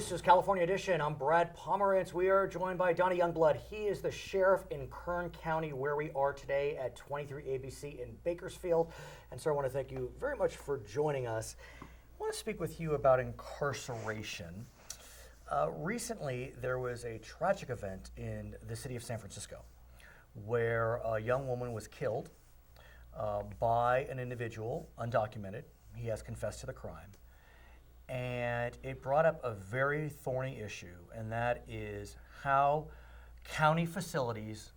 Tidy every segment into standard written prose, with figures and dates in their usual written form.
This is California Edition. I'm Brad Pomerance. We are joined by Donny Youngblood. He is the sheriff in Kern County, where we are today at 23 ABC in Bakersfield. And sir, I want to thank you very much for joining us. I want to speak with you about incarceration. Recently, there was a tragic event in the city of San Francisco where a young woman was killed by an individual, undocumented. He has confessed to the crime. And it brought up a very thorny issue, and that is how county facilities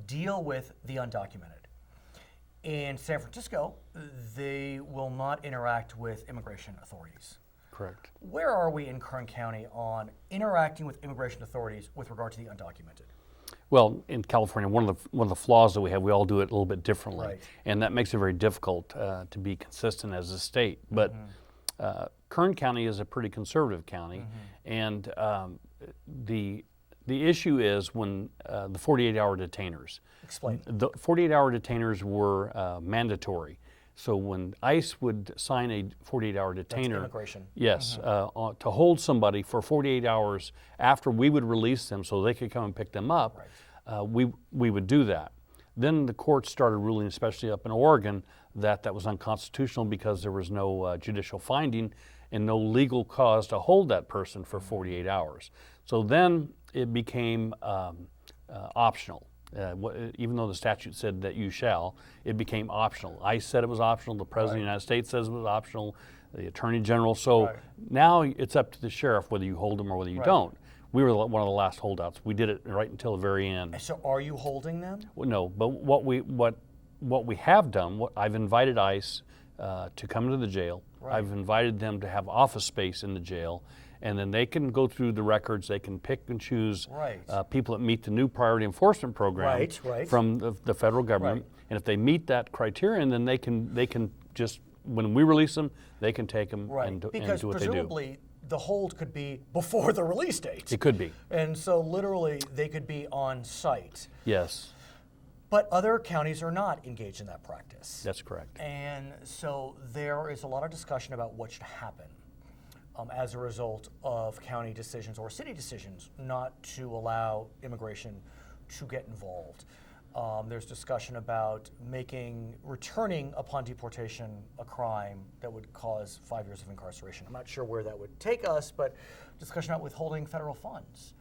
deal with the undocumented. In San Francisco, they will not interact with immigration authorities. Correct. Where are we in Kern County on interacting with immigration authorities with regard to the undocumented? Well, in California, one of the flaws that we have, we all do it a little bit differently, Right. and that makes it very difficult to be consistent as a state. But Kern County is a pretty conservative county, and the issue is when the 48-hour detainers. Explain. The 48-hour detainers were mandatory. So when ICE would sign a 48-hour detainer, That's immigration. Yes, to hold somebody for 48 hours after we would release them so they could come and pick them up, we would do that. Then the courts started ruling, especially up in Oregon, that was unconstitutional because there was no judicial finding and no legal cause to hold that person for 48 hours. So then it became optional. Even though the statute said that you shall, it became optional. ICE said it was optional, the President of the United States says it was optional, the Attorney General. So now it's up to the sheriff whether you hold them or whether you don't. We were one of the last holdouts. We did it right until the very end. So are you holding them? Well, no, but what we have done, I've invited ICE to come to the jail. I've invited them to have office space in the jail, and then they can go through the records. They can pick and choose people that meet the new priority enforcement program from the federal government. And if they meet that criterion, then they can just, when we release them, they can take them and do what they do. Because presumably the hold could be before the release date. It could be. And so literally they could be on site. Yes. But other counties are not engaged in that practice. That's correct. And so there is a lot of discussion about what should happen as a result of county decisions or city decisions not to allow immigration to get involved. There's discussion about making returning upon deportation a crime that would cause 5 years of incarceration. I'm not sure where that would take us, but discussion about withholding federal funds.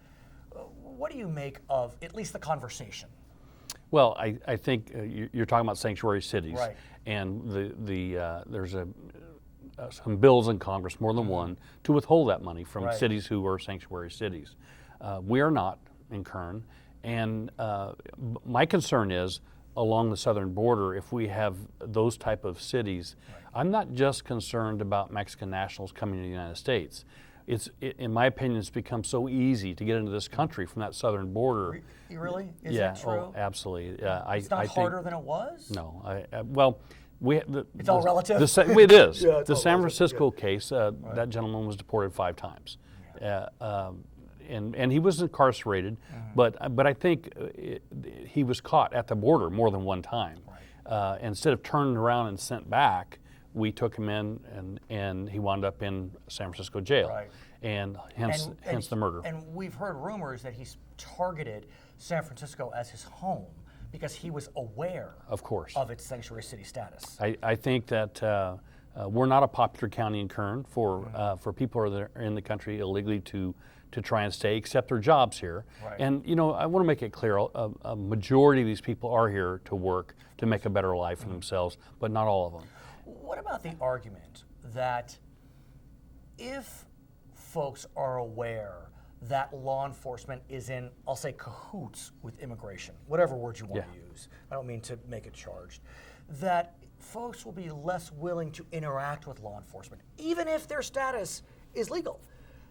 What do you make of at least the conversation? Well, I think you're talking about sanctuary cities, and there's some bills in Congress, more than one, to withhold that money from cities who are sanctuary cities. We are not in Kern, and my concern is along the southern border, if we have those type of cities, I'm not just concerned about Mexican nationals coming to the United States. In my opinion, it's become so easy to get into this country from that southern border. Really? Is that true? Oh, absolutely. It's not harder than it was? No. It's all relative? It is. The San Francisco case, that gentleman was deported 5 times. And he was incarcerated, but I think he was caught at the border more than one time. Instead of turning around and sent back, we took him in, and he wound up in San Francisco jail, and hence the murder. And we've heard rumors that he's targeted San Francisco as his home because he was aware, of course, of its sanctuary city status. I think that we're not a popular county in Kern for people that are in the country illegally to try and stay, accept their jobs here. And I want to make it clear, a majority of these people are here to work, to make a better life for themselves, but not all of them. What about the argument that if folks are aware that law enforcement is in, I'll say, cahoots with immigration, whatever word you want to use, I don't mean to make it charged, that folks will be less willing to interact with law enforcement, even if their status is legal,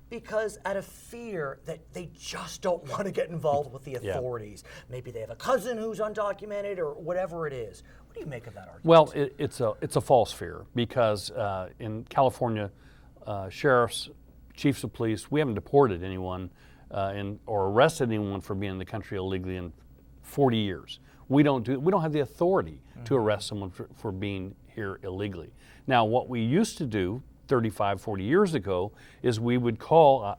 because out of fear that they just don't want to get involved with the authorities. Maybe they have a cousin who's undocumented or whatever it is. What do you make of that argument? Well, it's a false fear because in California, sheriffs, chiefs of police, we haven't deported anyone or arrested anyone for being in the country illegally in 40 years. We don't have the authority to arrest someone for being here illegally. Now, what we used to do 35, 40 years ago, is we would call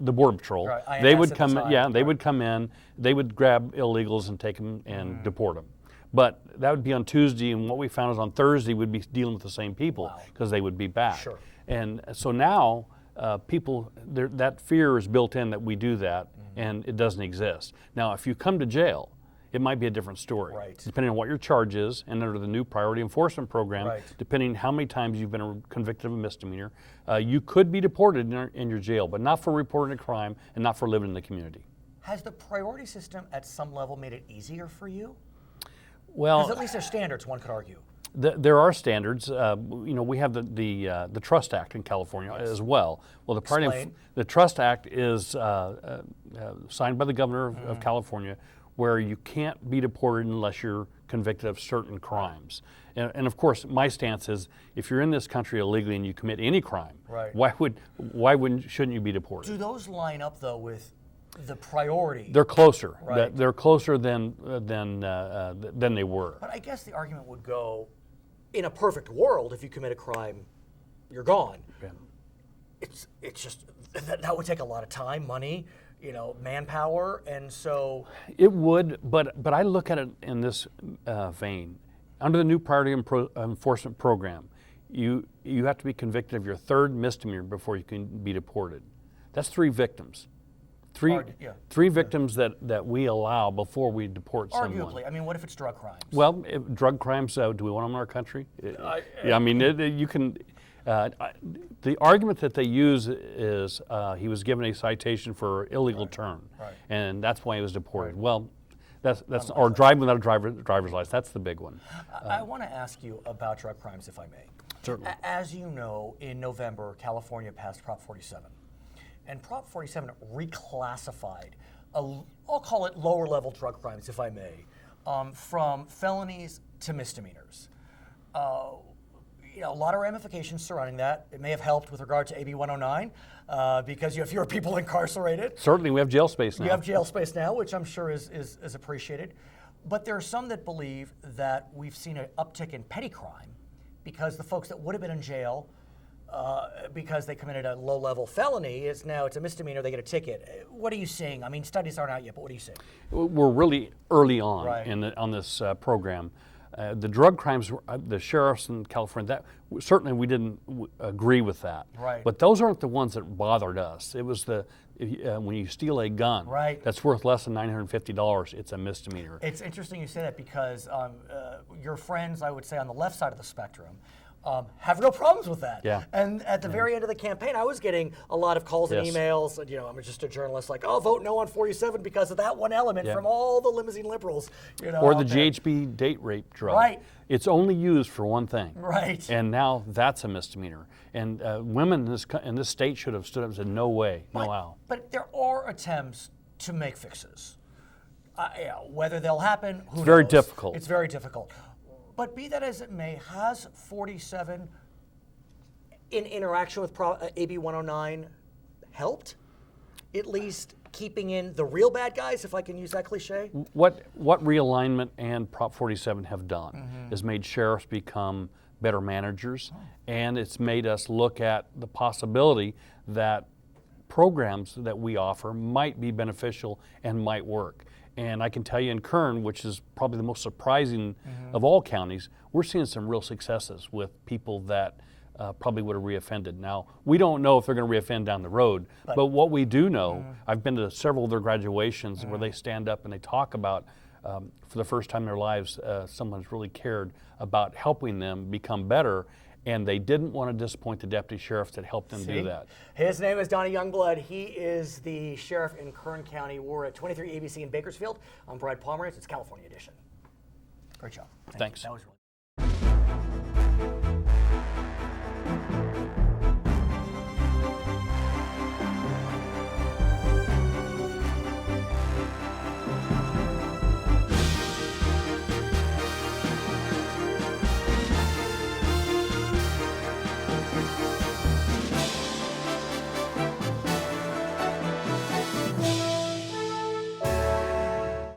the Border Patrol. Right, They INS would at the come, time, yeah, they right. would come in, they would grab illegals and take them and deport them. But that would be on Tuesday, and what we found is on Thursday we'd be dealing with the same people because they would be back. Sure. And so now people, that fear is built in that we do that, and it doesn't exist. Now, if you come to jail, it might be a different story, Right. depending on what your charge is, and under the new priority enforcement program, Right. depending how many times you've been convicted of a misdemeanor, you could be deported in your jail, but not for reporting a crime and not for living in the community. Has the priority system at some level made it easier for you? Well, Because at least there's standards, one could argue. there are standards. We have the Trust Act in California as well. Well, Explain. the Trust Act is signed by the governor of California, where you can't be deported unless you're convicted of certain crimes. And of course, my stance is, if you're in this country illegally and you commit any crime, Right. shouldn't you be deported? Do those line up though with the priority? They're closer. Right. They're closer than they were. But I guess the argument would go, in a perfect world, if you commit a crime, you're gone. Yeah. It's just that would take a lot of time, money, manpower, and so It would, but I look at it in this vein. Under the new priority enforcement program, you have to be convicted of your third misdemeanor before you can be deported. That's 3 victims. Three victims that we allow before we deport someone. arguably, I mean, what if it's drug crimes? Well, drug crimes, do we want them in our country? You can. The argument that they use is he was given a citation for illegal turn, and that's why he was deported. Well, that's or driving without a driver's license. That's the big one. I want to ask you about drug crimes, if I may. Certainly. As you know, in November, California passed Prop 47. And Prop 47 reclassified, I'll call it lower level drug crimes, if I may, from felonies to misdemeanors. A lot of ramifications surrounding that. It may have helped with regard to AB 109 because you have fewer people incarcerated. Certainly, we have jail space now. You have jail space now, which I'm sure is appreciated. But there are some that believe that we've seen an uptick in petty crime because the folks that would have been in jail because they committed a low-level felony it's a misdemeanor, they get a ticket. What are you seeing? I mean, studies aren't out yet, but what are you seeing? We're really early on Right. on this program. The drug crimes, the sheriffs in California, certainly we didn't agree with that. Right. But those aren't the ones that bothered us. It was when you steal a gun Right. that's worth less than $950, it's a misdemeanor. It's interesting you say that because your friends, I would say, on the left side of the spectrum, have no problems with that. Yeah. And at the very end of the campaign, I was getting a lot of calls and Yes. emails. I'm just a journalist, like, vote no on 47 because of that one element Yeah. from all the limousine liberals. Or the out there. GHB date rape drug. Right. It's only used for one thing. Right. And now that's a misdemeanor. And women in this state should have stood up and said, no way, no how. But there are attempts to make fixes. Whether they'll happen, who knows? very difficult. It's very difficult. But be that as it may, has 47 in interaction with AB 109 helped? At least keeping in the real bad guys, if I can use that cliche? What realignment and Prop 47 have done is made sheriffs become better managers, and it's made us look at the possibility that programs that we offer might be beneficial and might work. And I can tell you in Kern, which is probably the most surprising of all counties, we're seeing some real successes with people that probably would have reoffended. Now, we don't know if they're going to reoffend down the road, but what we do know, I've been to several of their graduations where they stand up and they talk about, for the first time in their lives, someone's really cared about helping them become better, and they didn't want to disappoint the deputy sheriff that helped them do that. His name is Donny Youngblood. He is the sheriff in Kern County. We're at 23 ABC in Bakersfield. I'm Brad Pomerance. It's California edition. Great job. Thanks. That was really